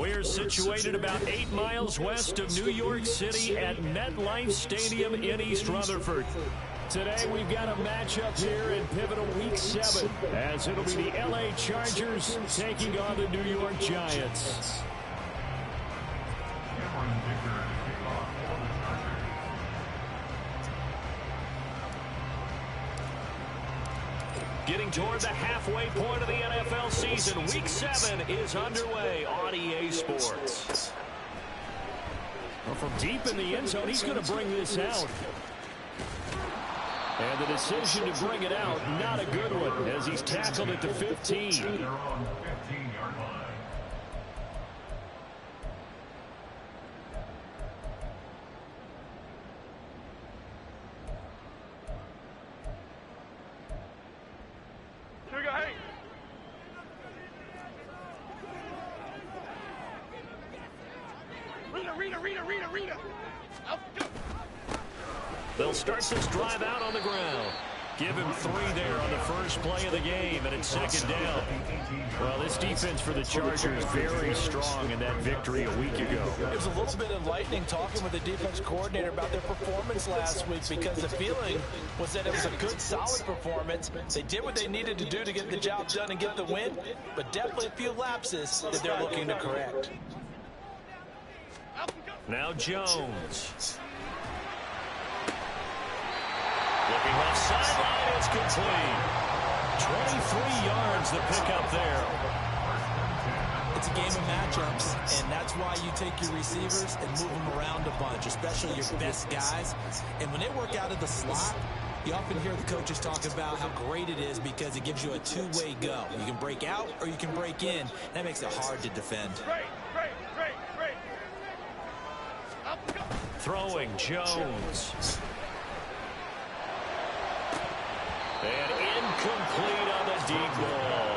We're situated about 8 miles west of New York City at MetLife Stadium in East Rutherford. Today we've got a matchup here in pivotal Week 7 as it'll be the LA Chargers taking on the New York Giants. Getting toward the halfway point of the NFL season, Week 7 is underway on EA Sports. Well, from deep in the end zone, he's going to bring this out. And the decision to bring it out, not a good one, as he's tackled at the 15. They'll start this drive out on the ground. Give him 3 there on the first play of the game, and it's second down. Well, this defense for the Chargers very strong in that victory a week ago. It was a little bit enlightening talking with the defense coordinator about their performance last week, because the feeling was that it was a good, solid performance. They did what they needed to do to get the job done and get the win, but definitely a few lapses that they're looking to correct. Now Jones. Looking left sideline, it's complete. 23 yards the pickup there. It's a game of matchups, and that's why you take your receivers and move them around a bunch, especially your best guys. And when they work out of the slot, you often hear the coaches talk about how great it is because it gives you a two-way go. You can break out or you can break in. That makes it hard to defend. Throwing Jones. And incomplete on the deep ball.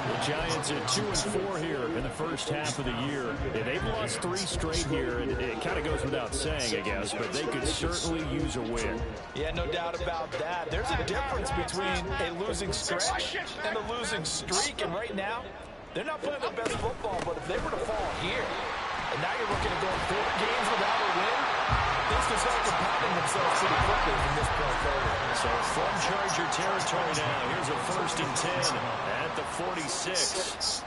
The Giants are 2-4 here in the first half of the year. And they've lost 3 straight here, and it kind of goes without saying, I guess, but they could certainly use a win. Yeah, no doubt about that. There's a difference between a losing stretch and a losing streak, and right now, they're not playing their best football, but if they were to fall here, and now you're looking at going 4 games without a win, things can start compounding themselves pretty quickly from this point forward. So from Charger territory now, here's a 1st and 10 at the 46.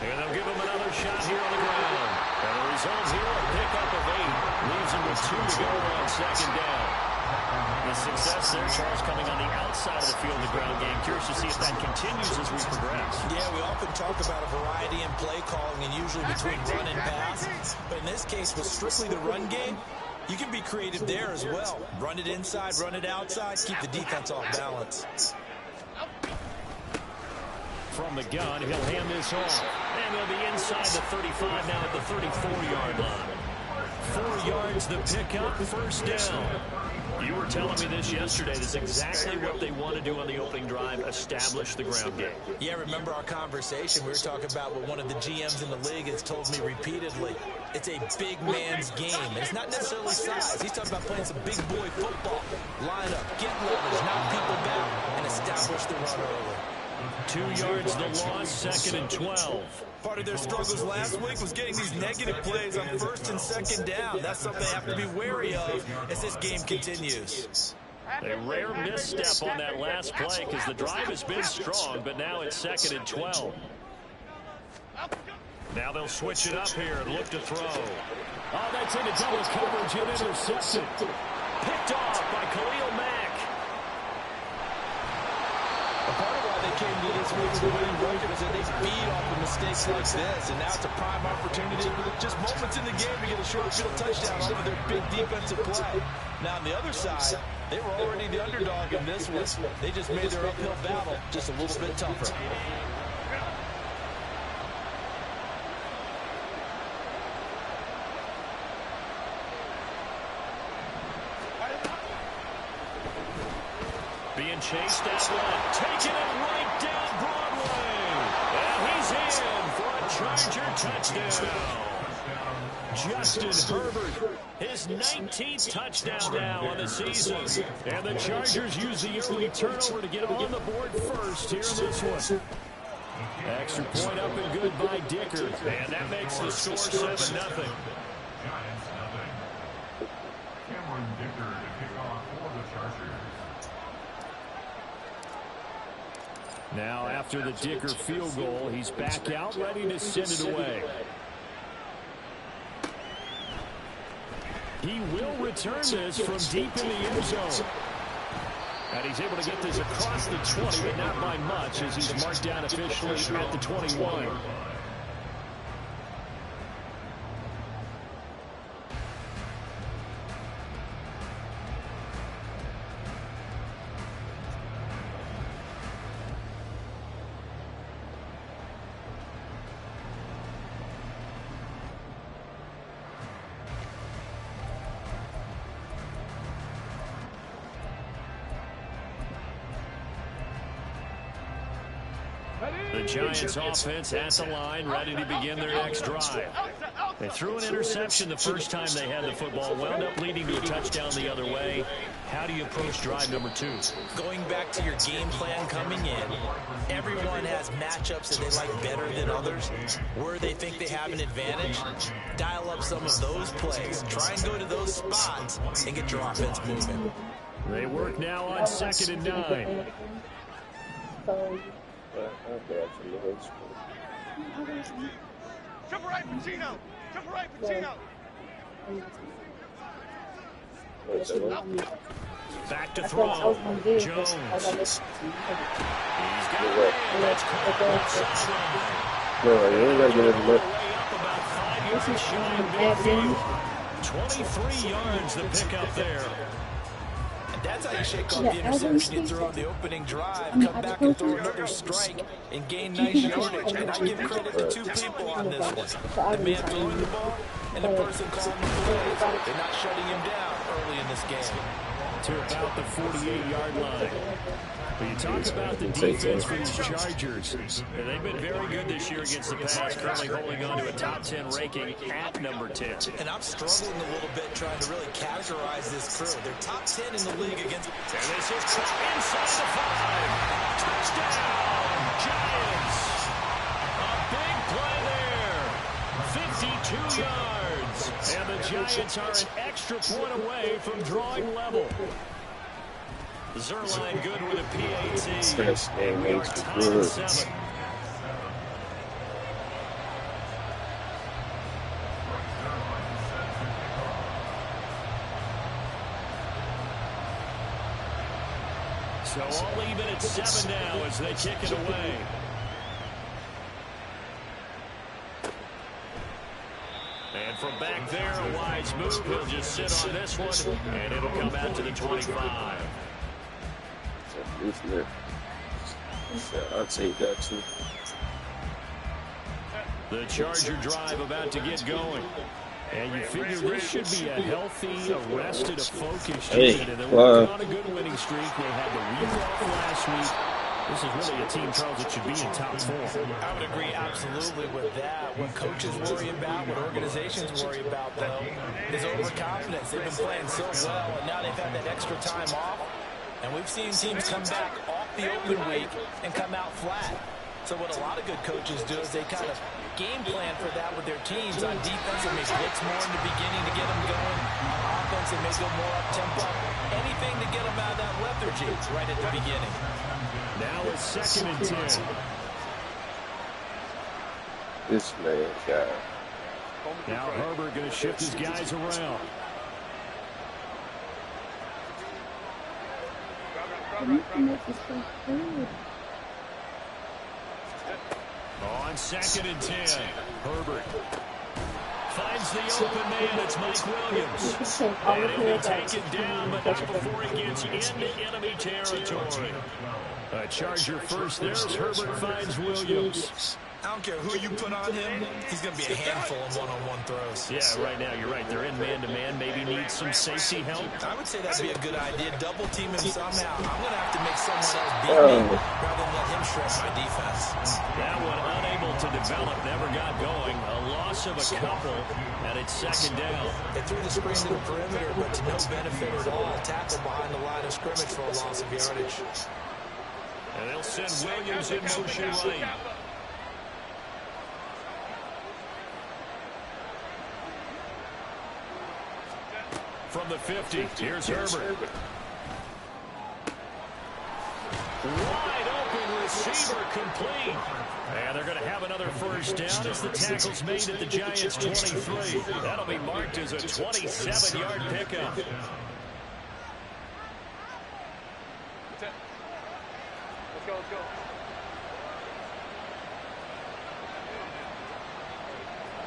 And they'll give him another shot here on the ground. And the result here, a pickup of 8. Leaves him with 2 to go on second down. The success there, Charles, coming on the outside of the field in the ground game. Curious to see if that continues as we progress. Yeah, we often talk about a variety in play calling and usually between run and pass. But in this case, with strictly the run game, you can be creative there as well. Run it inside, run it outside, keep the defense off balance. From the gun, he'll hand this off. And he'll be inside the 35 now at the 34-yard line. 4 yards the pickup, 1st down. You were telling me this yesterday. This is exactly what they want to do on the opening drive, establish the ground game. Yeah, remember our conversation? We were talking about what one of the GMs in the league has told me repeatedly. It's a big man's game. And it's not necessarily size. He's talking about playing some big boy football. Line up, get leverage, knock people down, and establish the run early. 2 yards the loss, 2nd and 12. Part of their struggles last week was getting these negative plays on 1st and 2nd down. That's something they have to be wary of as this game continues. A rare misstep on that last play because the drive has been strong, but now it's 2nd and 12. Now they'll switch it up here and look to throw. Oh, that's into double coverage and intercepted. Picked off by Khalil Mack. A part of why they came to this week with a winning record is that they feed off of mistakes like this, and now it's a prime opportunity, just moments in the game to get a short field touchdown off of their big defensive play. Now on the other side, they were already the underdog in this one. They just made their uphill battle just a little bit tougher. Being chased out left, taking it right down Broadway. And he's in for a Charger touchdown. Justin Herbert, his 19th touchdown now on the season. And the Chargers use the early turnover to get on the board first here in this one. Extra point up and good by Dicker. And that makes the score 7-0. Now after the Dicker field goal, he's back out ready to send it away. He will return this from deep in the end zone. And he's able to get this across the 20, but not by much as he's marked down officially at the 21. The Giants offense at the line, ready to begin their next drive. They threw an interception the first time they had the football, wound up leading to a touchdown the other way. How do you approach drive number 2? Going back to your game plan coming in, everyone has matchups that they like better than others. Where they think they have an advantage, dial up some of those plays. Try and go to those spots and get your offense moving. They work now on 2nd and 9. Jump right, Pacino! Jump right, Pacino! Back to throw. Jones. He's got it. That's No, you ain't gotta get it lit. about 5 yards shy of midfield. 23 yards the pick up there. That's how you shake off the interception. You throw the opening drive, come back and throw another strike, and gain nice yardage. And I give credit to 2 people on this one. The man throwing the ball and the person calling the plays. They're not shutting him down early in this game. To about the 48-yard line. But you talk about the defense for these Chargers. They've been very good this year against the pass, currently holding on to a top 10 ranking at number 10. And I'm struggling a little bit trying to really categorize this crew. They're top 10 in the league against... And this is inside the 5. Touchdown, Giants. A big play there. 52 yards. And the Giants are an extra point away from drawing level. Zerline good with a PAT. And we are tied at 7. So all even at 7 now as they kick it away. And from back there, a wise move. He'll just sit on this one, and it'll come out to the 25. I'll take that too. The Charger drive about to get going. And you figure this should be a healthy, arrested, a focused unit. And they're working on a good winning streak. They had the week off last week. This is really a team, Charles, that should be in top 4. I would agree absolutely with that. What coaches worry about, what organizations worry about, though, is overconfidence. They've been playing so well, and now they've had that extra time off. And we've seen teams come back off the open week and come out flat. So what a lot of good coaches do is they kind of game plan for that with their teams. On defense, they may blitz more in the beginning to get them going. On offense, they may go more up-tempo. Anything to get them out of that lethargy right at the beginning. Now it's 2nd and 10. This man, God. Now Herbert going to shift his guys around. On 2nd and 10, Herbert finds the open man. It's Mike Williams. And he'll be taken down, but not before he gets into enemy territory. A Charger first there as Herbert finds Williams. I don't care who you put on him, he's going to be a handful in one-on-one throws. Yeah, right now, you're right. They're in man-to-man. Maybe need some safety help. I would say that'd be a good idea. Double team him somehow. I'm going to have to make someone else beat me rather than let him shred my defense. That one unable to develop, never got going. A loss of a couple, and it's second down. They threw the screen to the perimeter, but to no benefit at all. Tackle behind the line of scrimmage for a loss of yardage. And they'll send Williams in motion right. From the 50, here's Herbert. Wide open receiver complete. And they're going to have another first down as the tackle's made at the Giants' 23. That'll be marked as a 27-yard pickup. Let's go, let's go.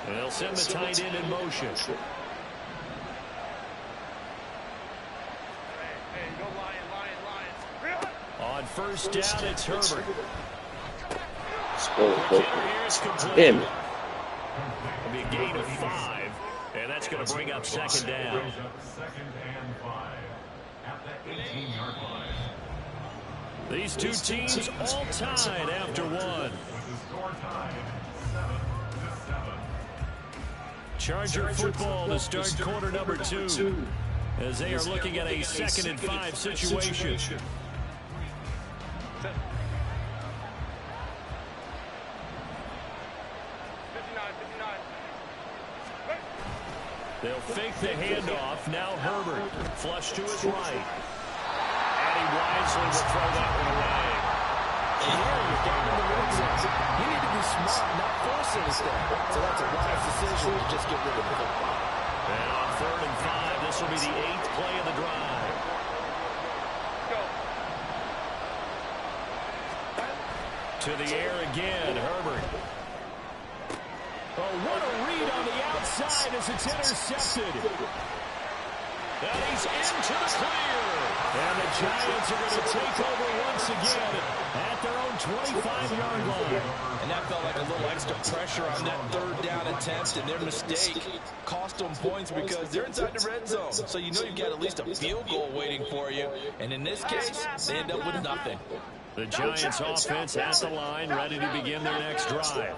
And they'll send the tight end in motion. On first down, it's Herbert. Damn it. It'll be a gain of 5, and that's going to bring up second down. These two teams all tied after one. Charger football to start quarter number 2 as they are looking at a 2nd and 5 situation. They'll fake the handoff. Now Herbert. Flush to his right. And he wisely will throw that one away. And here you're down in the red zone. You need to be smart, not force anything. So that's a wise decision to just get rid of the football. And on 3rd and 5, this will be the 8th play of the drive. To the air again, Herbert. Oh, what a read on the outside as it's intercepted. And he's into the clear. And the Giants are going to take over once again at their own 25-yard line. And that felt like a little extra pressure on that 3rd down attempt, and their mistake cost them points because they're inside the red zone. So you know you've got at least a field goal waiting for you. And in this case, they end up with nothing. The Giants offense at the line, ready to begin their next drive.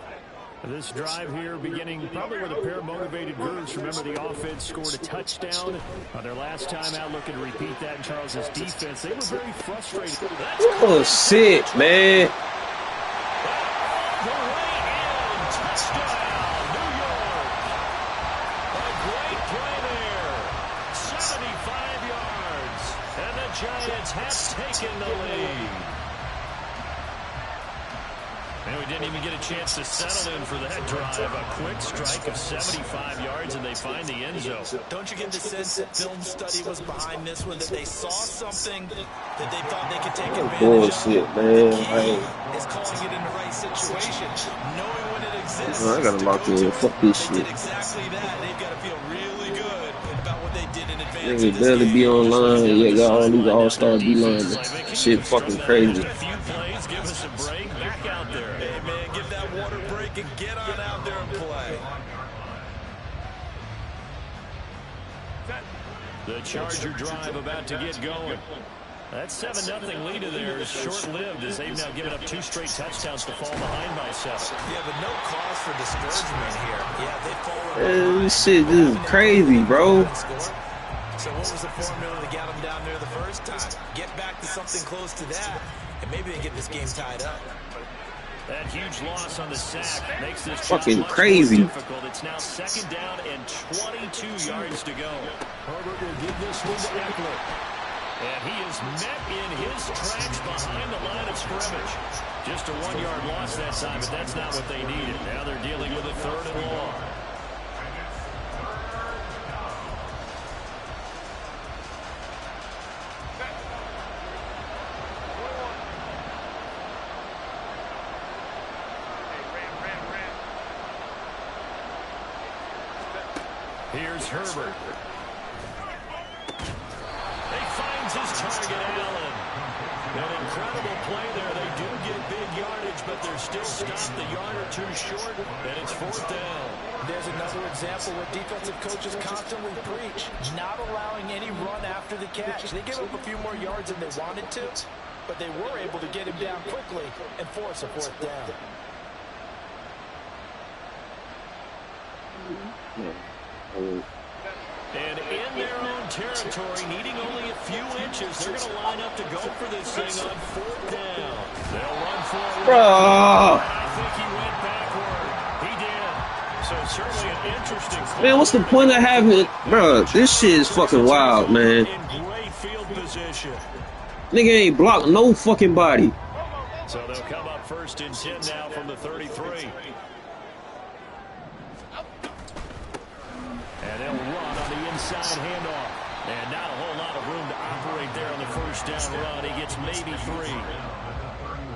This drive here beginning probably with a pair of motivated groups. Remember, the offense scored a touchdown on their last time out, looking to repeat that in Charles's defense. They were very frustrated. Oh, shit, man. The way in, touchdown, New York. A great play there. 75 yards. And the Giants have taken the lead. And we didn't even get a chance to settle in for that drive. A quick strike of 75 yards, and they find the end zone. Don't you get the sense that film study was behind this one, that they saw something that they thought they could take advantage Bullshit, of? man. The key is calling it in the right situation, knowing when it exists. I gotta lock in. Fuck this They shit. did exactly that. They've got to feel really good about what they did in advance. Nigga barely be online. Yeah, got all these all-star D-liners. Shit fucking crazy. A few plays, give us a break, back out there. Hey, man, give that water break and get on out there and play. The Charger drive about to get going. That 7-0 lead of theirs is short-lived as they've now given up 2 straight touchdowns to fall behind by 7. Yeah, but no cause for discouragement here. Yeah, they fall. This shit is crazy, bro. So what was the formula to get them down there the first time? Get back to something close to that, and maybe they get this game tied up. That huge loss on the sack makes this fucking much crazy. more difficult. It's now 2nd down and 22 yards to go. Herbert will give this one to Eckler. And he is met in his tracks behind the line of scrimmage. Just a 1-yard loss that time, but that's not what they needed. Now they're dealing with a 3rd and long. Here's Herbert. He finds his target, Allen. An incredible play there. They do get big yardage, but they're still stopped a yard or two short, and it's 4th down. There's another example where defensive coaches constantly preach, not allowing any run after the catch. They gave up a few more yards than they wanted to, but they were able to get him down quickly and force a 4th down. And in their own territory, needing only a few inches, they're going to line up to go for this thing on 4th down. They'll run forward. Bro. I think he went backward. He did. So certainly an interesting play. Man, what's the point of having it? Bro, this shit is fucking wild, man. In great field position. Nigga ain't blocked no fucking body. So they'll come up 1st and 10 now from the 33. And they'll run on the inside handoff. And not a whole lot of room to operate there on the 1st down run. He gets maybe 3.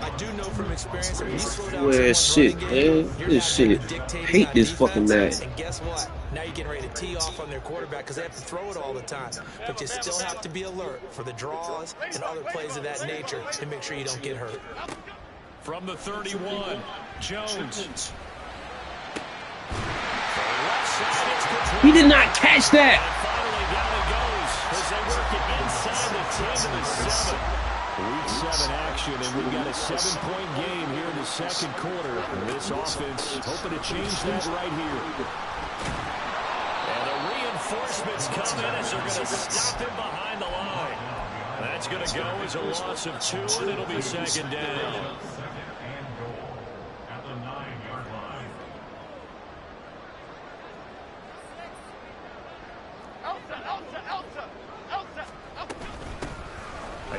I do know from experience that when you slow down Well, someone's shit, running game, man. you're This not gonna shit. dictate Hate that this fucking defense. man. And guess what? Now you're getting ready to tee off on their quarterback because they have to throw it all the time. But you still have to be alert for the draws and other plays of that nature to make sure you don't get hurt. From the 31, Jones. He did not catch that. Finally down it goes as they work it inside the 10 to the 7. Week 7 action, and we've got a 7-point game here in the 2nd quarter. And this offense hoping to change that right here. And the reinforcements come in as they're going to stop him behind the line. That's going to go as a loss of 2, and it'll be 2nd down.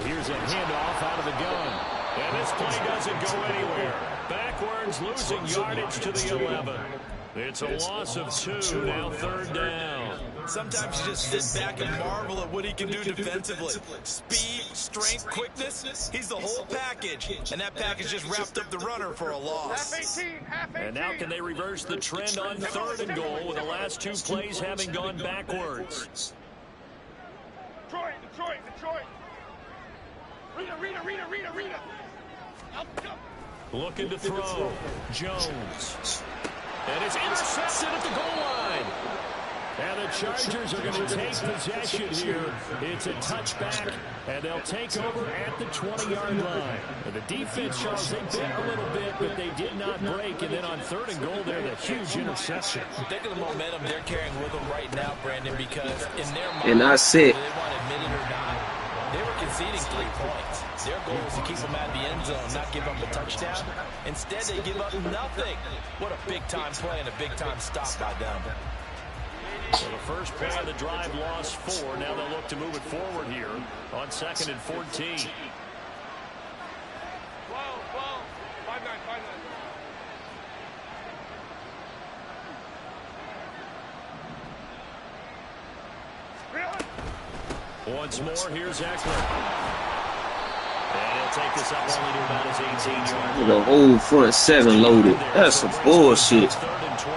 Here's a handoff out of the gun. And this play doesn't go anywhere. Backwards, losing yardage to the 11. It's a loss of 2, now 3rd down. Sometimes you just sit back and marvel at what he can do defensively. Speed, strength, quickness, he's the whole package. And that package just wrapped up the runner for a loss. And now can they reverse the trend on 3rd and goal with the last 2 plays having gone backwards? Detroit. Rita. Looking to throw. Jones. And it's intercepted at the goal line. And the Chargers are going to take possession here. It's a touchback, and they'll take over at the 20-yard line. And the defense, Charles, they bit a little bit, but they did not break. And then on 3rd and goal there, the huge interception. Think of the momentum they're carrying with them right now, Brandon, because in their mind, And I said, whether they want to admit it or not, they were conceding 3 points. Their goal was to keep them out of the end zone, not give up a touchdown. Instead, they give up nothing. What a big-time play and a big-time stop by them. So the first play of the drive lost 4. Now they'll look to move it forward here on 2nd and 14. 12. 5-9. Once more, here's Eckler. And he'll take this up only to about his 18-yard line. the whole front 7 loaded. That's some bullshit. 3rd and 12.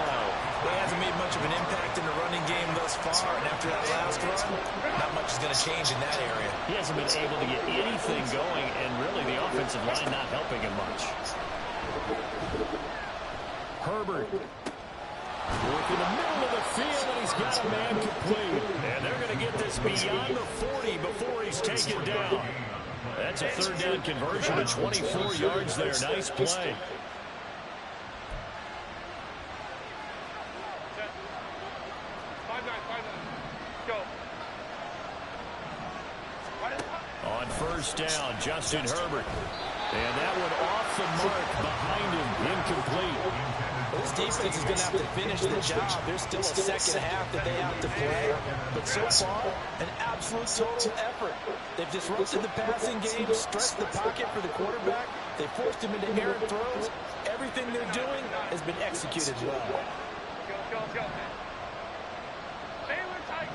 He hasn't made much of an impact in the running game thus far, and after that last run, not much is going to change in that area. He hasn't been able to get anything going, and really the offensive line not helping him much. Herbert. Work in the middle of the field, and he's got a man complete. And they're going to get this beyond the 40 before he's taken down. That's a 3rd down conversion of 24 yards there. Nice play. Go. On 1st down, Justin Herbert. And that one off the mark behind him, incomplete. This defense is going to have to finish the job. There's still a second half that they have to play. But so far, an absolute total effort. They've disrupted the passing game, stressed the pocket for the quarterback. They forced him into errant throws. Everything they're doing has been executed well. Let's go. Taylor tight.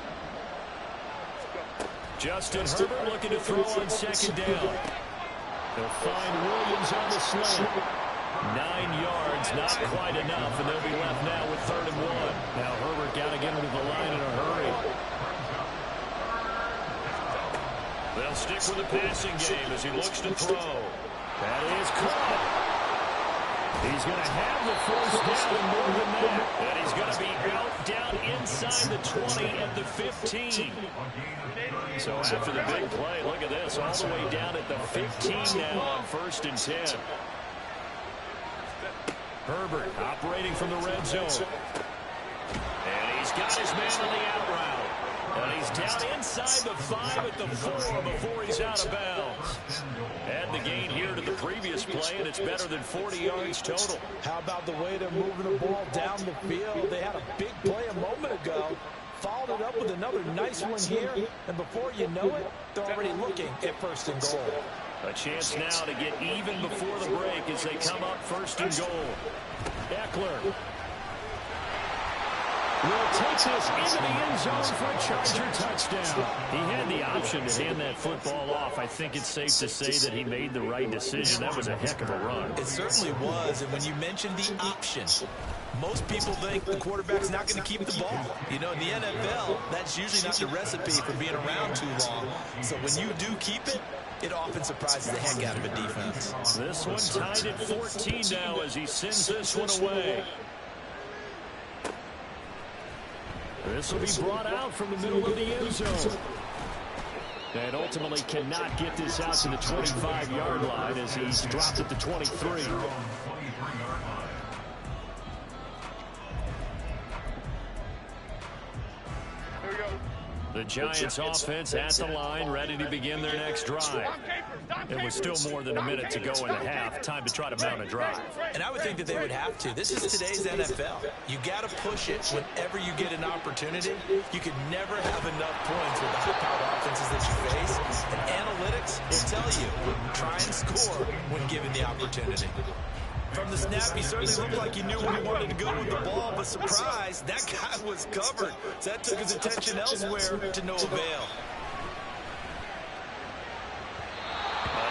Justin Herbert looking to throw on 2nd down. They'll find Williams on the slant. 9 yards, not quite enough, and they'll be left now with 3rd and 1. Now Herbert got to get into the line in a hurry. They'll stick with the passing game as he looks to throw. That is caught. He's going to have the first down and more than that. And he's going to be out down inside the 20 at the 15. So after the big play, look at this, all the way down at the 15 now on 1st and 10. Herbert operating from the red zone. And he's got his man on the out route. And he's down inside the 5 at the 4 before he's out of bounds. Add the gain here to the previous play, and it's better than 40 yards total. How about the way they're moving the ball down the field? They had a big play a moment ago. Followed it up with another nice one here. And before you know it, they're already looking at 1st and goal. A chance now to get even before the break as they come up 1st and goal. Eckler will take this into the end zone for a Charger touchdown. He had the option to hand that football off. I think it's safe to say that he made the right decision. That was a heck of a run. It certainly was. And when you mentioned the option, most people think the quarterback's not going to keep the ball. You know, in the NFL, that's usually not the recipe for being around too long. So when you do keep it, it often surprises the heck out of a defense. This one tied at 14 now as he sends this one away. This will be brought out from the middle of the end zone. And ultimately cannot get this out to the 25-yard line as he's dropped at the 23. The Giants offense at the line, ready to begin their next drive. It was still more than a minute to go in the half. Time to try to mount a drive. And I would think that they would have to. This is today's NFL. You got to push it whenever you get an opportunity. You could never have enough points with the high-powered offenses that you face. And analytics will tell you, try and score when given the opportunity. From the snap, he certainly looked like he knew where he wanted to go with the ball, but surprise, that guy was covered. So that took his attention elsewhere to no avail.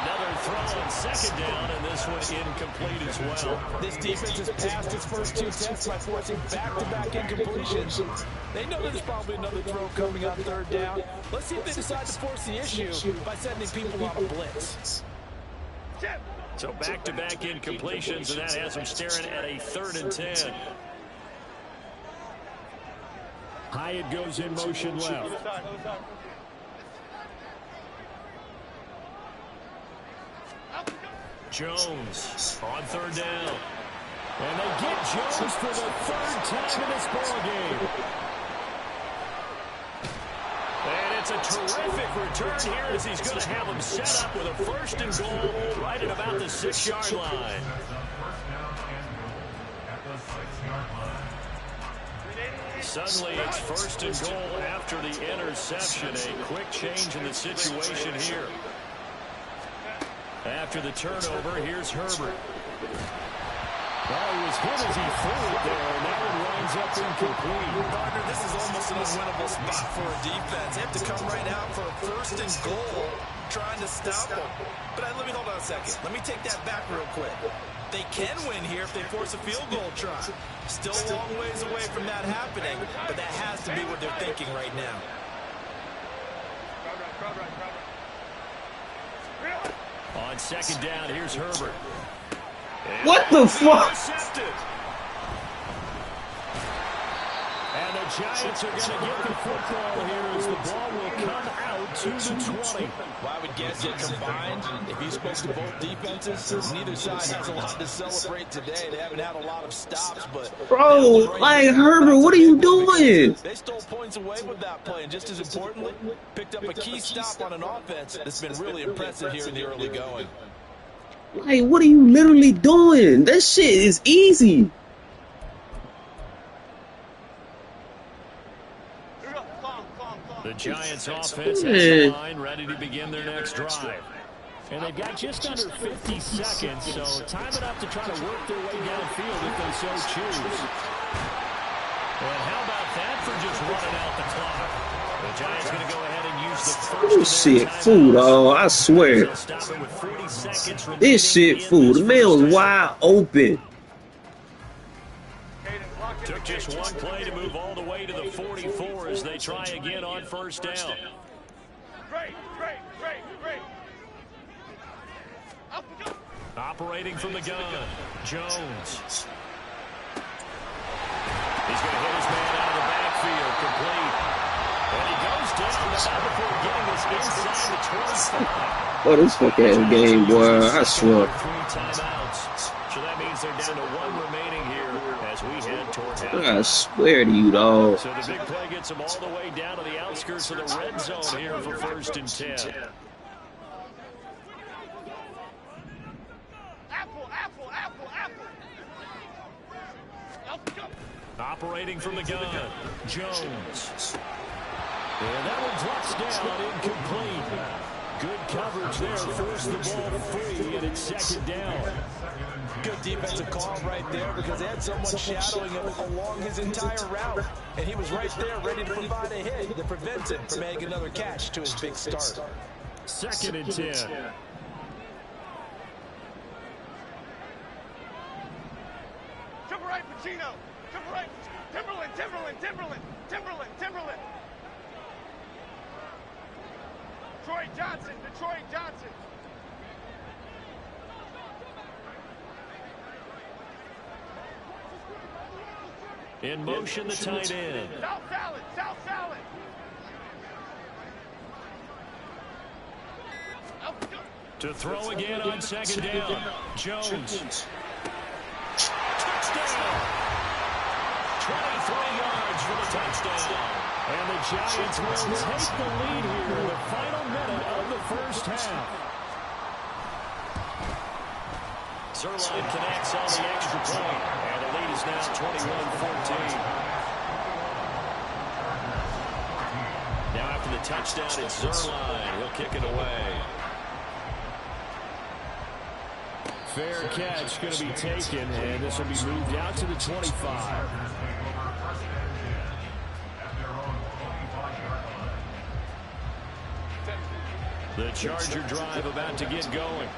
Another throw on 2nd down, and this one incomplete as well. This defense has passed its first 2 tests by forcing back-to-back incompletions. They know there's probably another throw coming on 3rd down. Let's see if they decide to force the issue by sending people on a blitz. So back-to-back incompletions, and that has them staring at a 3rd and 10. Hyatt goes in motion left. Jones on 3rd down. And they get Jones for the 3rd time in this ballgame. And it's a terrific return here as he's going to have him set up with a 1st and goal right at about the 6-yard line. Suddenly it's 1st and goal after the interception. A quick change in the situation here. After the turnover, here's Herbert. Well, he was hit as he threw it there, and that one winds up incomplete. Gardner, this is almost an unwinnable spot for a defense. They have to come right out for a 1st and goal, trying to stop them. But let me hold on a second. Let me take that back real quick. They can win here if they force a field goal try. Still a long ways away from that happening, but that has to be what they're thinking right now. On 2nd down, here's Herbert. What the fuck? Intercepted. And the Giants are going to get the football here as the ball will come out to the 20. Well, I would guess that combined, if you spoke to both defenses, neither side has a lot to celebrate today. They haven't had a lot of stops, but... Bro, like, Herbert, what are you doing? They stole points away with that play, and just as importantly, picked up a key stop on an offense that's been really impressive here in the early going. Like, what are you literally doing? That shit is easy. The Giants offense has the line ready to begin their next drive. And they've got just under 50 seconds, so time enough to try to work their way downfield if they so choose. And how about that for just running out the clock? The Giants going to go ahead and use the first. This shit fool, dog. I swear. This shit fool. The man was wide open. Took just one play to move all the way to the 44 as they try again on 1st down. Great. Up, go. Operating from the gun, Jones. He's going to hit his man out of the backfield, complete. And he goes down before getting this inside the 25. What this fucking game, boy? I swear. 3 timeouts. So that means they're down to 1 remaining here as we head toward half. I swear to you, dog. So the big play gets them all the way down to the outskirts of the red zone here for 1st and 10. Operating from the gun, Jones. And that one drops down, incomplete. Good coverage there, forced the ball free, and it's 2nd down. Good defensive call right there because they had someone shadowing him along his entire route. And he was right there ready to provide a hit that prevents him from making another catch to his big start. 2nd and 10. Jump right, Pacino. Jump right. Timberland. Detroit Johnson. In motion, the tight end. South Salad. To throw again on 2nd down. Jones. Touchdown. 23 yards for the touchdown. And the Giants will take the lead here in the final minute of the 1st half. Zuerlein connects on the extra point. And the lead is now 21-14. Now after the touchdown, it's Zuerlein. He'll kick it away. Fair catch going to be taken, and this will be moved out to the 25. The Charger drive about to get going.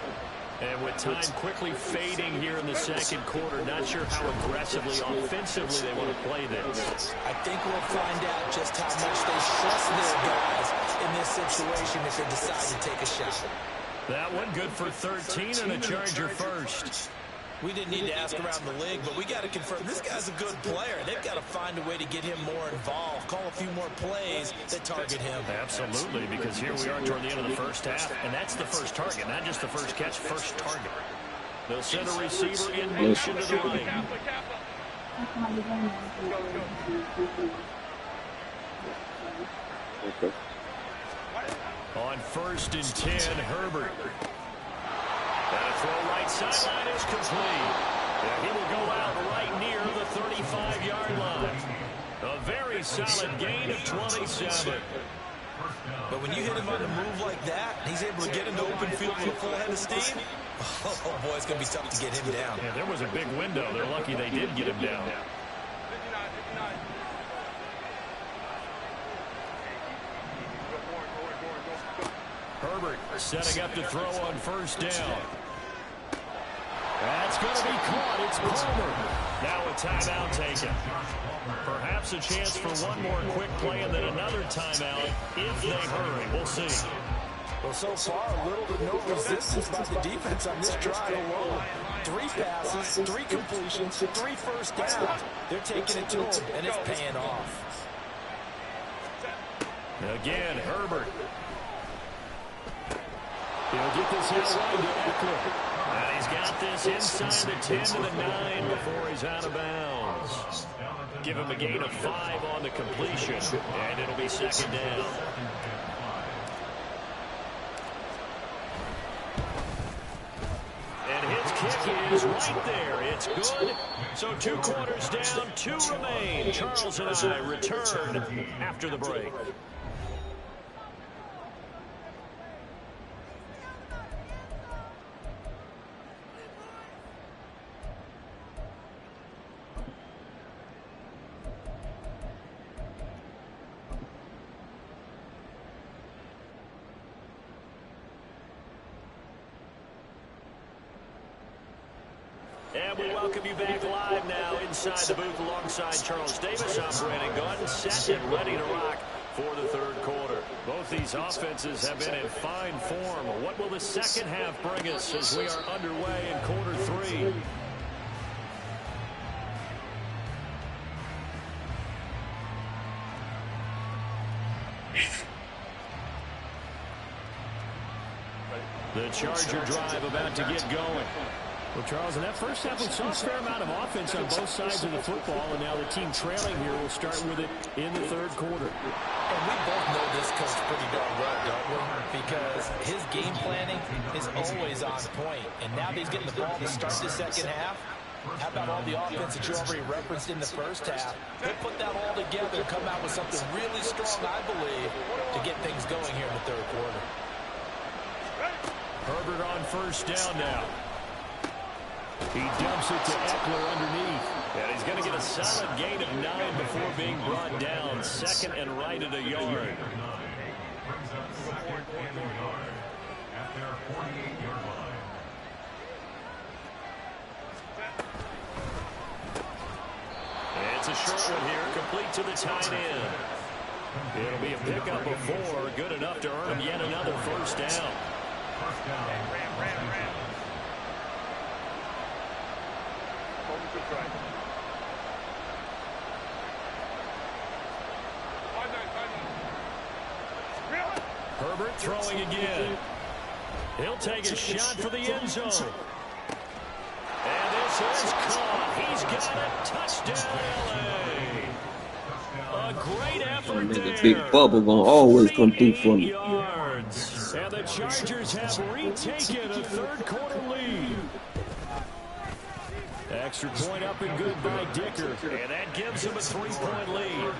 And with time quickly fading here in the 2nd quarter, not sure how aggressively, offensively they want to play this. I think we'll find out just how much they trust their guys in this situation if they decide to take a shot. That one good for 13 and a Charger first. We didn't need to ask around the league, but we got to confirm this guy's a good player. They've got to find a way to get him more involved, call a few more plays that target him. Absolutely, because here we are toward the end of the 1st half, and that's the first target, not just the first catch, first target. They'll send a receiver in motion to the right. On 1st and 10, Herbert. And a throw right sideline is complete. And he will go out right near the 35-yard line. A very solid gain of 27. But when you hit him on the move like that, he's able to get into open field with a full head of steam. Oh, boy, it's going to be tough to get him down. Yeah, there was a big window. They're lucky they did get him down. Herbert setting up to throw on 1st down. That's going to be caught. It's Palmer. Now a timeout taken. Perhaps a chance for one more quick play and then another timeout if they hurry. We'll see. Well, so far, little to no resistance by the defense on this drive alone. 3 passes, 3 completions, 3 first downs. They're taking it to him, and it's paying off. Again, Herbert. He'll get this hit right. And he's got this inside the 10 to the 9 before he's out of bounds. Give him a gain of 5 on the completion, and it'll be 2nd down. And his kick is right there. It's good. So 2 quarters down, 2 remain. Charles and I return after the break. And we welcome you back live now inside the booth alongside Charles Davis. I'm Brandon Gaudin, set and ready to rock for the third quarter. Both these offenses have been in fine form. What will the second half bring us as we are underway in quarter 3? The Charger drive about to get going. Well, Charles, in that first half, we saw a fair amount of offense on both sides of the football, and now the team trailing here will start with it in the third quarter. And we both know this coach pretty darn well, don't we? Because his game planning is always on point. And now that he's getting the ball to start the second half, how about all the offense that you already referenced in the first half? He'll put that all together and come out with something really strong, I believe, to get things going here in the third quarter. Herbert on first down now. He dumps it to Eckler underneath. And he's going to get a solid gain of 9 before being brought down. Second and right at a yard. It's a short one here, complete to the tight end. It'll be a pickup of 4, good enough to earn him yet another first down. Ram. Herbert throwing again. He'll take a shot for the end zone. And this is caught. He's got it. Touchdown, L.A. A great effort there. The big bubble gonna always come through for me. Yards. And the Chargers have retaken a third quarter lead. Extra point up and good by Dicker. And that gives him a 3-point lead.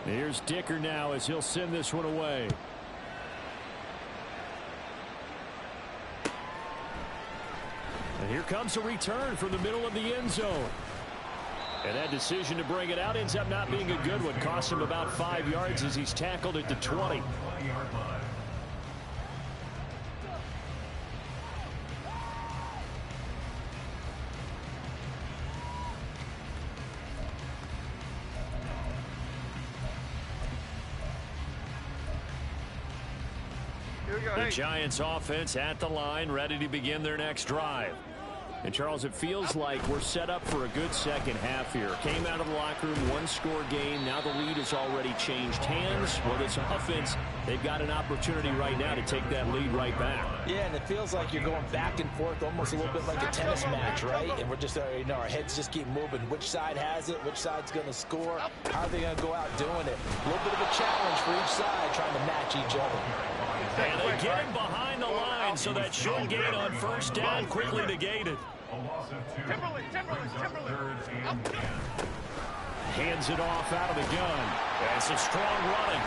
Here's Dicker now as he'll send this one away. And here comes a return from the middle of the end zone. And that decision to bring it out ends up not being a good one. Cost him about 5 yards as he's tackled at the 20. The Giants offense at the line, ready to begin their next drive. And, Charles, it feels like we're set up for a good second half here. Came out of the locker room, 1-score game. Now the lead has already changed hands. Well, this offense, they've got an opportunity right now to take that lead right back. Yeah, and it feels like you're going back and forth almost a little bit like a tennis match, right? And we're just, our heads just keep moving. Which side has it? Which side's going to score? How are they going to go out doing it? A little bit of a challenge for each side trying to match each other. And they get him behind the line, so that short gain on first down quickly negated. Timberland. Hands it off out of the gun. And some strong running.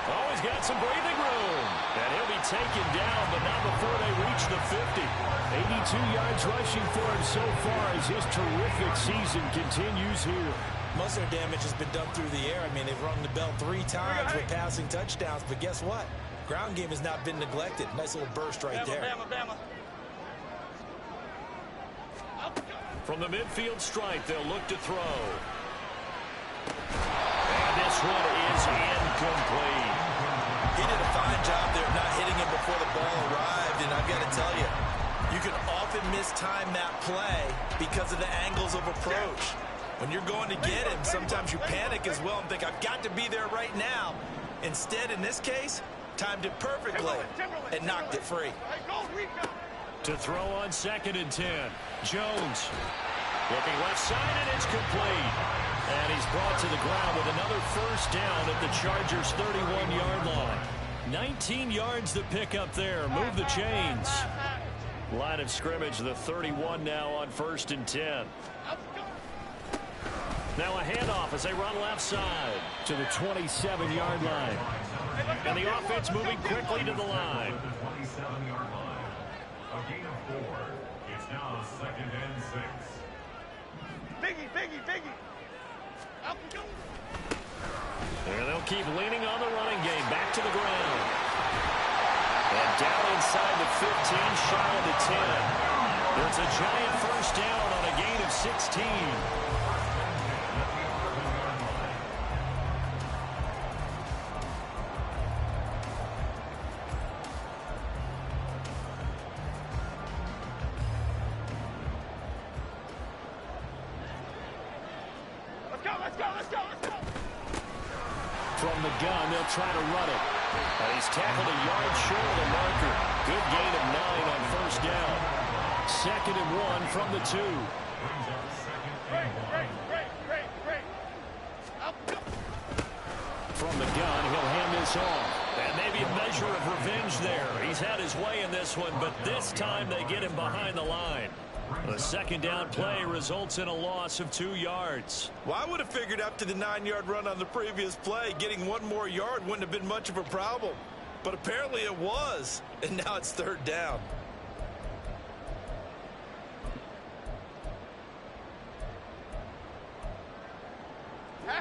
Oh, he's got some breathing room. And he'll be taken down, but not before they reach the 50. 82 yards rushing for him so far as his terrific season continues here. Most of their damage has been done through the air. I mean, they've rung the bell 3 times with passing touchdowns, but guess what? Ground game has not been neglected. Nice little burst right there. Bama. From the midfield stripe, they'll look to throw. And this one is incomplete. He did a fine job there of not hitting him before the ball arrived, and I've got to tell you, you can often mistime that play because of the angles of approach. When you're going to get him, sometimes you panic as well and think, I've got to be there right now. Instead, in this case, timed it perfectly and knocked it free. To throw on 2nd and 10. Jones looking left side, and it's complete. And he's brought to the ground with another first down at the Chargers' 31-yard line. 19 yards to pick up there. Move the chains. Line of scrimmage, the 31 now on 1st and 10. Now a handoff as they run left side to the 27-yard line. And the offense moving quickly to the line. A gain of 4. It's now 2nd and 6. Biggie. And they'll keep leaning on the running game. Back to the ground. And Down inside the 15, shy of the 10. It's a giant first down on a gain of 16. From the gun, they'll try to run it. And he's tackled a yard short of the marker. Good gain of 9 on first down. 2nd and 1 from the 2. From the gun, he'll hand this off. And maybe a measure of revenge there. He's had his way in this one, but this time they get him behind the line. The 2nd down play results in a loss of 2 yards. Well, I would have figured after the 9-yard run on the previous play, getting 1 more yard wouldn't have been much of a problem. But apparently it was, and now it's 3rd down.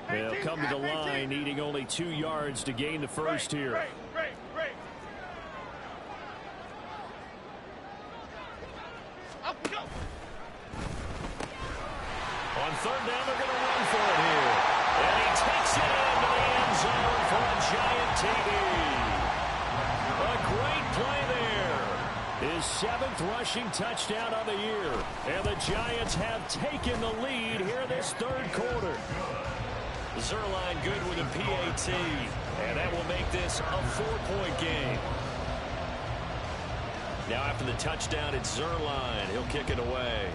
They'll come to the line, needing only 2 yards to gain the first here. On 3rd down, they're going to run for it here. And he takes it into the end zone for a giant TD. A great play there. His 7th rushing touchdown of the year. And the Giants have taken the lead here this 3rd quarter. Zuerlein good with a PAT. And that will make this a 4-point game. Now after the touchdown, it's Zuerlein. He'll kick it away.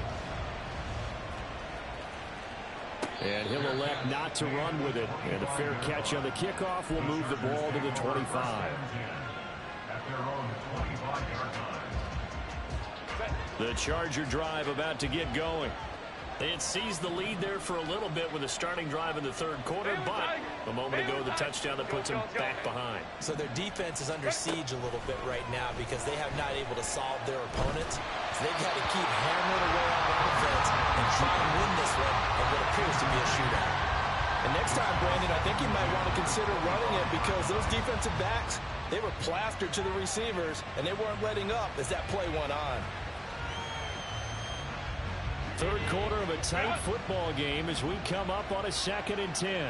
And he'll elect not to run with it. And a fair catch on the kickoff will move the ball to the 25. The Charger drive about to get going. They had seized the lead there for a little bit with a starting drive in the 3rd quarter, but a moment ago the touchdown that puts them back behind. So their defense is under siege a little bit right now because they have not able to solve their opponents. So they've got to keep hammering away on offense and try and win this one in what appears to be a shootout. And next time, Brandon, I think you might want to consider running it because those defensive backs, they were plastered to the receivers, and they weren't letting up as that play went on. 3rd quarter of a tight football game as we come up on a 2nd and 10.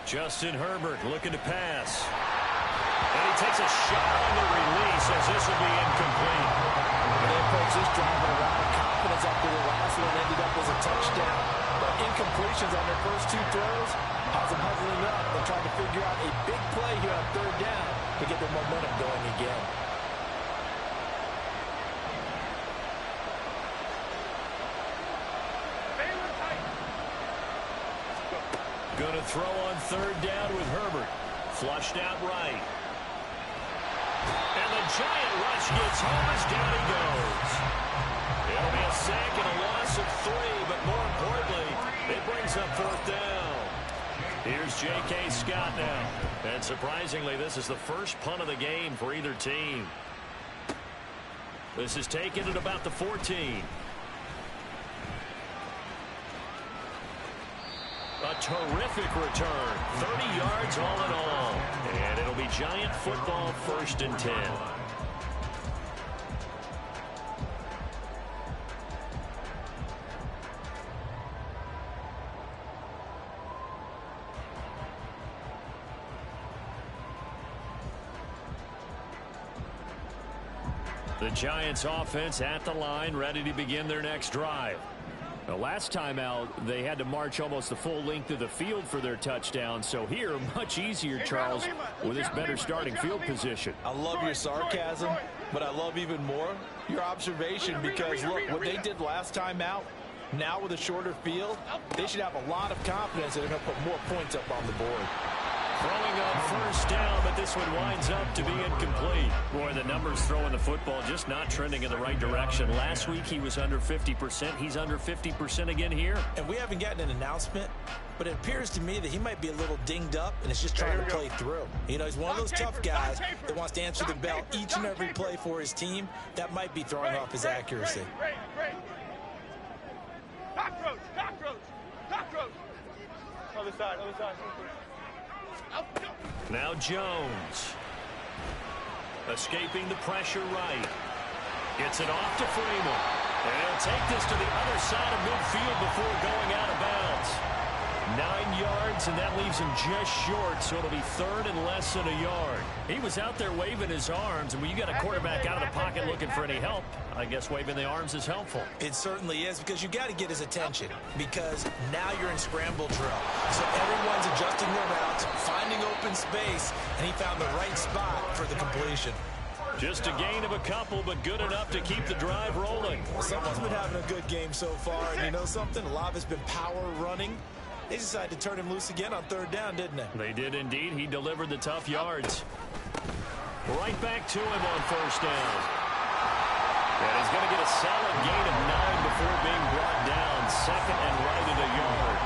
Justin Herbert looking to pass. And he takes a shot on the release as this will be incomplete. They approach this drive with a lot of confidence after the last one ended up as a touchdown. But incompletions on their first 2 throws has them huddling up. They're trying to figure out a big play here on 3rd down to get their momentum going again. Going to throw on 3rd down with Herbert. Flushed out right. And the giant rush gets home as down he goes. It'll be a sack and a loss of 3, but more importantly, it brings up 4th down. Here's J.K. Scott now. And surprisingly, this is the first punt of the game for either team. This is taken at about the 14. A terrific return. 30 yards all in all. And it'll be Giant football 1st and 10. The Giants offense at the line, ready to begin their next drive. The last time out, they had to march almost the full length of the field for their touchdown. So here, much easier, Charles, with this better starting field position. I love your sarcasm, but I love even more your observation because, look, what they did last time out, now with a shorter field, they should have a lot of confidence that they're going to put more points up on the board. Throwing on 1st down, but this one winds up to be incomplete. Boy, the numbers throwing the football just not trending in the right direction. Last week he was under 50%. He's under 50% again here. And we haven't gotten an announcement, but it appears to me that he might be a little dinged up and is just trying to play through. You know, he's one of those tough guys that wants to answer the bell each and every play for his team. That might be throwing off his accuracy. Cockroach, cockroach, cockroach. Other side, other side. Now Jones. Escaping the pressure right. Gets it off to Freeman. And he'll take this to the other side of midfield before going out of bounds. 9 yards, and that leaves him just short, so it'll be third and less than a yard. He was out there waving his arms, and when you got a quarterback out of the pocket looking for any help, I guess waving the arms is helpful. It certainly is, because you got to get his attention, because now you're in scramble drill. So everyone's adjusting their routes, finding open space, and he found the right spot for the completion. Just a gain of a couple, but good enough to keep the drive rolling. Someone's been having a good game so far, and you know something? A lot has been power running. They decided to turn him loose again on third down, didn't they? They did indeed. He delivered the tough yards. Right back to him on first down. And he's going to get a solid gain of 9 before being brought down. Second and right at a yard.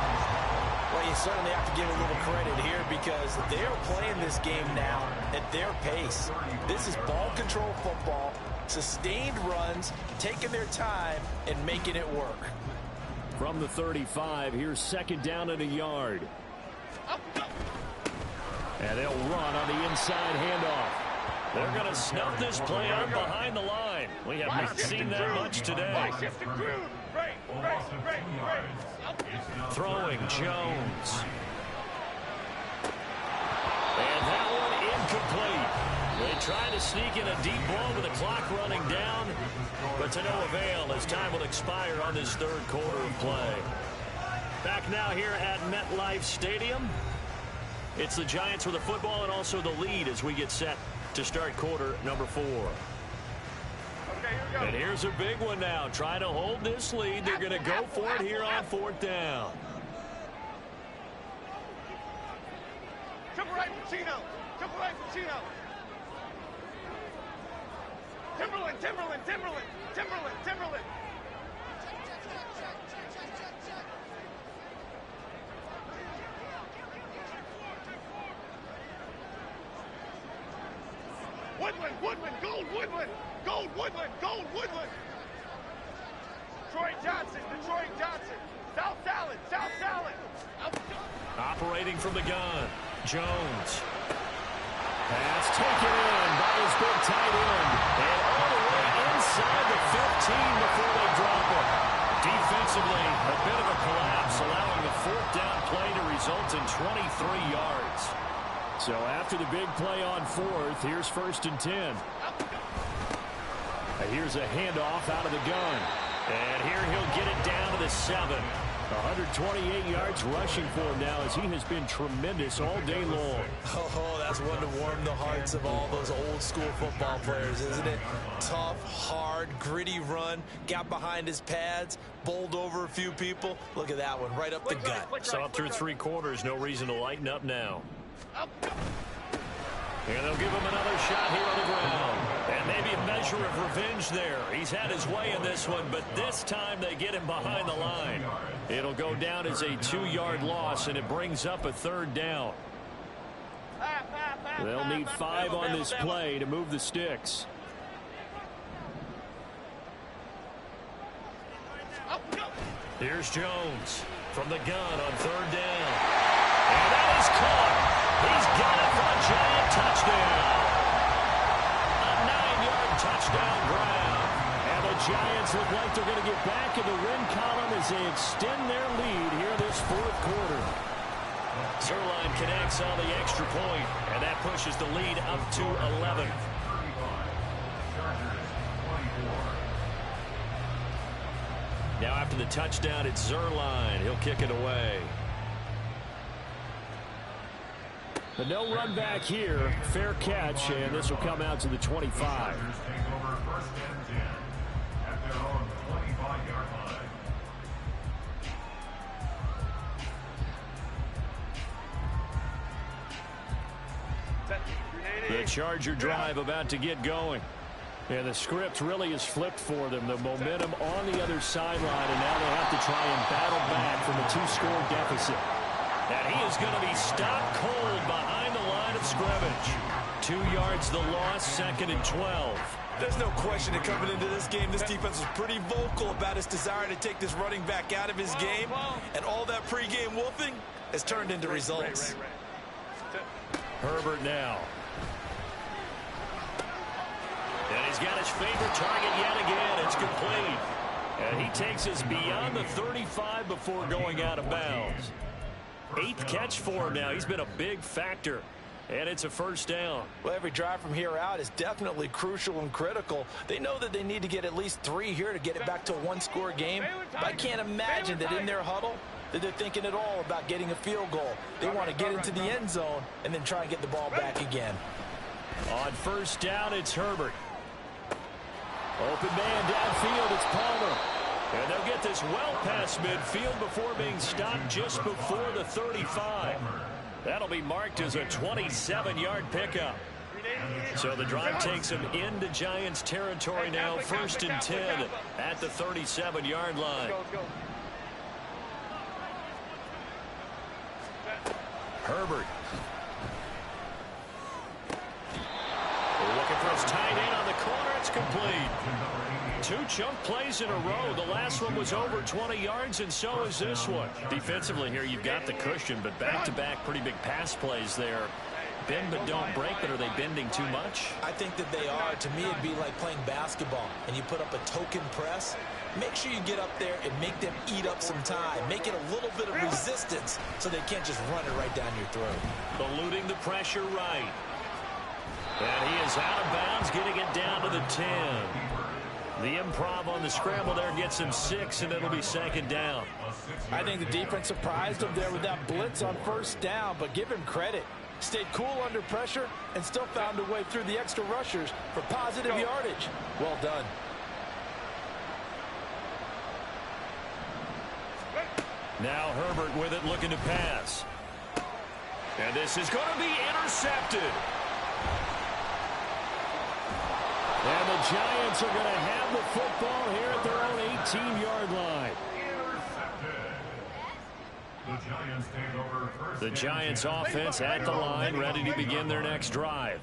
Well, you certainly have to give a little credit here because they're playing this game now at their pace. This is ball control football, sustained runs, taking their time, and making it work. From the 35, here's second down and a yard. And they'll run on the inside handoff. They're going to snuff this play out behind the line. We have not seen that much today. Throwing Jones. And that one incomplete. They tried to sneak in a deep ball with the clock running down, but to no avail as time will expire on this third quarter of play. Back now here at MetLife Stadium. It's the Giants with the football and also the lead as we get set to start quarter number 4. And here's a big one now. Trying to hold this lead. They're going to go for it here on fourth down. Triple right, Pacino. Triple right, Pacino. Timberland, Timberland, Timberland, Timberland, Timberland. Woodland, Woodland, Gold Woodland, Gold Woodland, Gold Woodland. Troy Johnson, Detroit Johnson. South Salad, South Salad. Operating from the gun, Jones. Pass taken in by his big tight end. And all the way inside the 15 before they drop it. Defensively, a bit of a collapse, allowing the fourth down play to result in 23 yards. So after the big play on fourth, here's first and 10. Here's a handoff out of the gun. And here he'll get it down to the 7. 128 yards rushing for him now as he has been tremendous all day long. Oh, that's one to warm the hearts of all those old school football players, isn't it? Tough, hard, gritty run, got behind his pads, bowled over a few people. Look at that one, right up the gut. So up through 3 quarters, no reason to lighten up now. And they'll give him another shot here on the ground. And maybe a measure of revenge there. He's had his way in this one, but this time they get him behind the line. It'll go down as a 2-yard loss, and it brings up a third down. They'll need 5 on this play to move the sticks. Here's Jones from the gun on third down. And that is caught. He's got it for a giant touchdown. A 9-yard touchdown grab. And the Giants look like they're going to get back in the win column as they extend their lead here this fourth quarter. Zuerlein connects on the extra point, and that pushes the lead up to 11. Now after the touchdown, it's Zuerlein. He'll kick it away. But no run back here. Fair catch, and this will come out to the 25. The Charger drive about to get going. And the script really is flipped for them. The momentum on the other sideline, and now they'll have to try and battle back from a 2-score deficit. And he is going to be stopped cold behind the line of scrimmage. 2 yards the loss, second and 12. There's no question that coming into this game, this defense was pretty vocal about its desire to take this running back out of his game. And all that pregame wolfing has turned into results. Herbert now. He's got his favorite target yet again. It's complete. And he takes us beyond the 35 before going out of bounds. 8th catch for him now. He's been a big factor. And it's a first down. Well, every drive from here out is definitely crucial and critical. They know that they need to get at least 3 here to get it back to a one-score game. But I can't imagine that in their huddle that they're thinking at all about getting a field goal. They want to get into the end zone and then try and get the ball back again. On first down, it's Herbert. Open man downfield, it's Palmer. And they'll get this well past midfield before being stopped just before the 35. That'll be marked as a 27-yard pickup. So the drive takes them into Giants territory now. 1st and 10 at the 37-yard line. Herbert. Looking for his tight end on the corner. It's complete. 2 chunk plays in a row. The last one was over 20 yards, and so is this one. Defensively here, you've got the cushion, but back-to-back pretty big pass plays there. Bend but don't break, but are they bending too much? I think that they are. To me, it'd be like playing basketball, and you put up a token press. Make sure you get up there and make them eat up some time. Make it a little bit of resistance so they can't just run it right down your throat. Eluding the pressure right. And he is out of bounds, getting it down to the 10. The improv on the scramble there gets him 6, and it'll be 2nd down. I think the defense surprised him there with that blitz on first down, but give him credit. Stayed cool under pressure and still found a way through the extra rushers for positive yardage. Well done. Now Herbert with it, looking to pass. And this is going to be intercepted. And the Giants are going to have the football here at their own 18-yard line. The Giants offense at the line, ready to begin their next drive.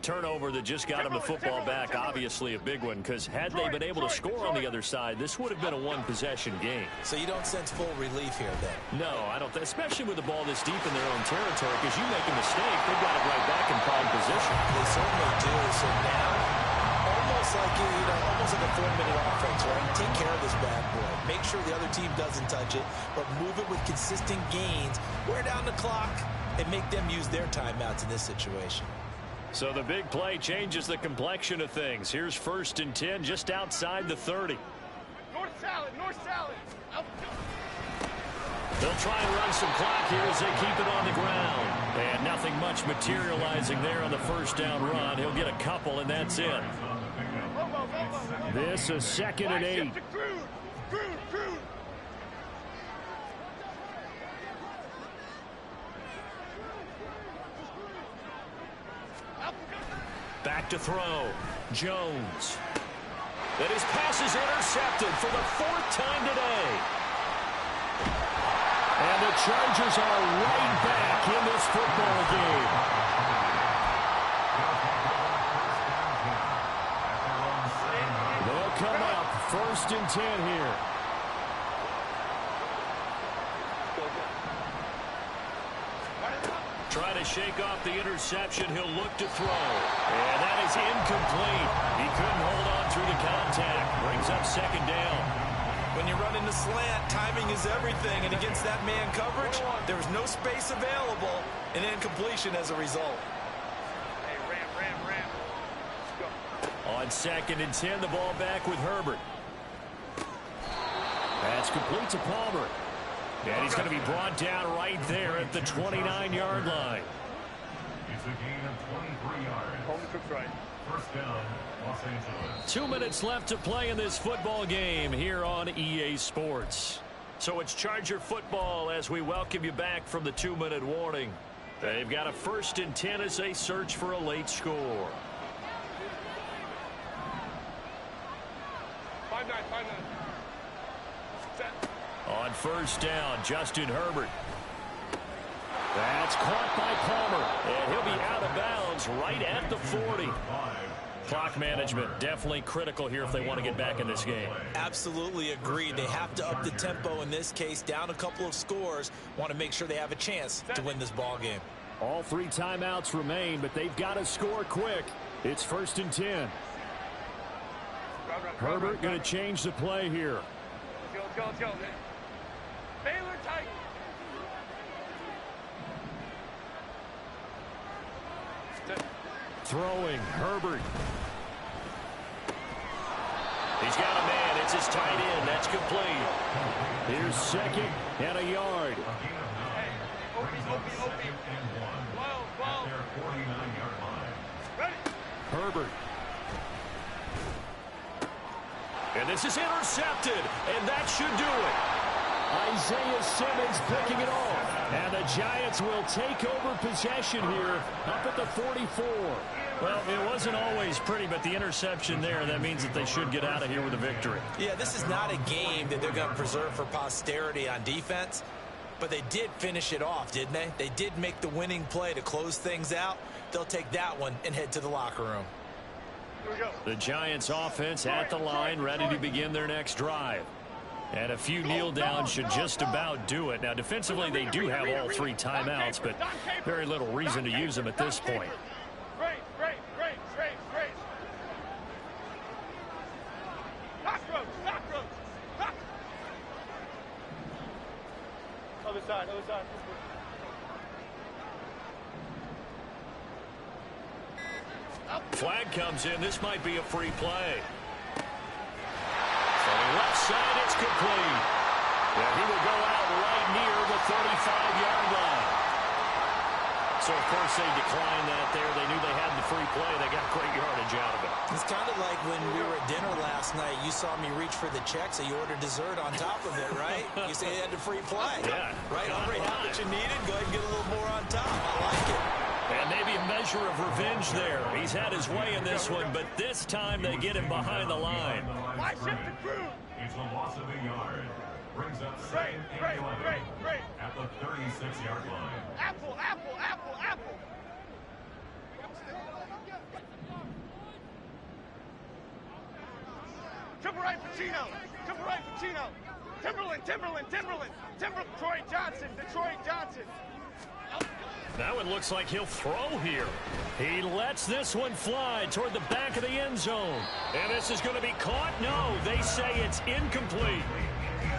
Turnover that just got them the football back, obviously a big one, because had they been able to score on the other side, this would have been a one-possession game. So you don't sense full relief here, then? No, I don't, especially with the ball this deep in their own territory, because you make a mistake, they've got it right back in prime position. They certainly do. So now, almost like almost like a 4-minute offense, right? Take care of this bad boy. Make sure the other team doesn't touch it, but move it with consistent gains. Wear down the clock and make them use their timeouts in this situation. So the big play changes the complexion of things. Here's 1st and 10 just outside the 30. North salad, north salad. They'll try and run some clock here as they keep it on the ground. And nothing much materializing there on the first down run. He'll get a couple, and that's it. This is 2nd and 8. Back to throw. Jones. And his pass is intercepted for the 4th time today. And the Chargers are right back in this football game. They'll come up 1st and 10 here. Trying to shake off the interception. He'll look to throw. And that is incomplete. He couldn't hold on through the contact. Brings up 2nd down. When you run into slant, timing is everything. And against that man coverage, there was no space available. And incompletion as a result. Hey, ram. Let's go. On 2nd and 10, the ball back with Herbert. That's complete to Palmer. And he's going to be brought down right there at the 29-yard line. It's a gain of 23 yards. Home cook's right. 1st down, Los Angeles. 2 minutes left to play in this football game here on EA Sports. So it's Charger football as we welcome you back from the 2-minute warning. They've got a 1st and 10 as they search for a late score. 5-9. Set. On 1st down, Justin Herbert. That's caught by Palmer, and he'll be out of bounds right at the 40. Clock management definitely critical here if they want to get back in this game. Absolutely agreed. They have to up the tempo in this case, down a couple of scores. Want to make sure they have a chance to win this ball game. All 3 timeouts remain, but they've got to score quick. It's 1st and 10. Herbert going to change the play here. Let's go, let's go. Baylor tight. Throwing, Herbert. He's got a man. It's his tight end. That's complete. Here's second and a yard. Hey, Opie. 12. Ready. Herbert. And this is intercepted, and that should do it. Isaiah Simmons picking it off. And the Giants will take over possession here up at the 44. Well, it wasn't always pretty, but the interception there, that means that they should get out of here with a victory. Yeah, this is not a game that they're going to preserve for posterity on defense, but they did finish it off, didn't they? They did make the winning play to close things out. They'll take that one and head to the locker room. Here we go. The Giants offense at the line, ready to begin their next drive. And a few kneel downs should just about do it. Now, defensively, they do have all 3 timeouts, but very little reason to use them at this point. Great. Cockroach. Other side. Flag comes in. This might be a free play. From the left side, it's complete. Yeah, he will go out right near the 35-yard line. So, of course, they declined that there. They knew they had the free play. They got great yardage out of it. It's kind of like when we were at dinner last night. You saw me reach for the check, so you ordered dessert on top of it, right? You say you had the free play. Yeah. Right? Already had what you needed. Go ahead and get a little more on top. I like it. And maybe a measure of revenge there. He's had his way in this one, but this time they get him behind the line. Why shift the crew? It's a loss of a yard. Brings up second and 11 at the 36-yard line. Apple. Triple right for Chino. Timberland. Detroit Johnson. That one looks like he'll throw here. He lets this one fly toward the back of the end zone. And this is going to be caught? No, they say it's incomplete.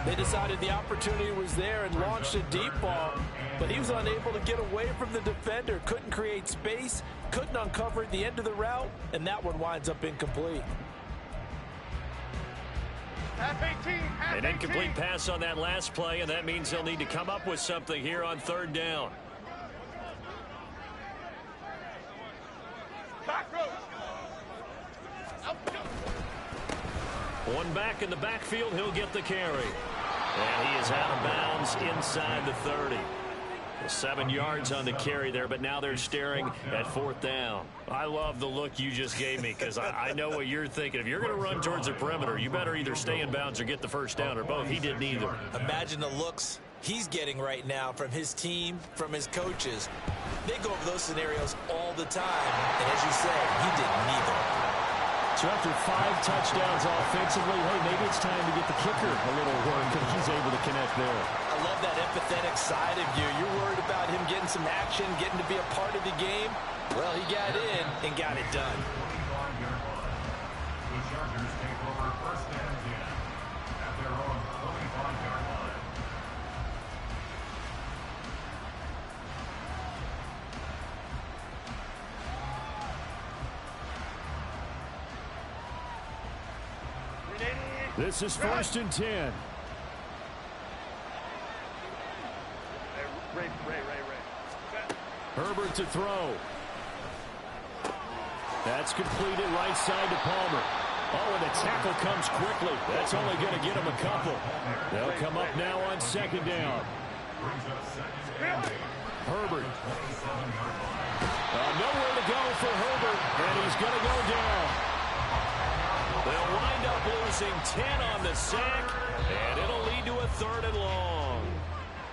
They decided the opportunity was there and launched a deep ball, but he was unable to get away from the defender, couldn't create space, couldn't uncover the end of the route, and that one winds up incomplete. An incomplete pass on that last play, and that means they'll need to come up with something here on 3rd down. One back in the backfield, he'll get the carry. And he is out of bounds inside the 30. 7 yards on the carry there, but now they're staring at 4th down. I love the look you just gave me because I know what you're thinking. If you're going to run towards the perimeter, you better either stay in bounds or get the 1st down, or both. He did neither. Imagine the looks he's getting right now from his team, from his coaches. They go over those scenarios all the time, and as you said, he did neither. So after 5 touchdowns offensively, hey, maybe it's time to get the kicker a little work, and he's able to connect there. I love that empathetic side of you. You're worried about him getting some action, getting to be a part of the game. Well, he got in and got it done. The Chargers take over 1st and 10 at their own 45-yard line. This is 1st and 10. Ray. Herbert to throw. That's completed right side to Palmer. Oh, and the tackle comes quickly. That's only going to get him a couple. They'll come up now on 2nd down. Herbert. Nowhere to go for Herbert, and he's going to go down. They'll wind up losing 10 on the sack, and it'll lead to a 3rd and long.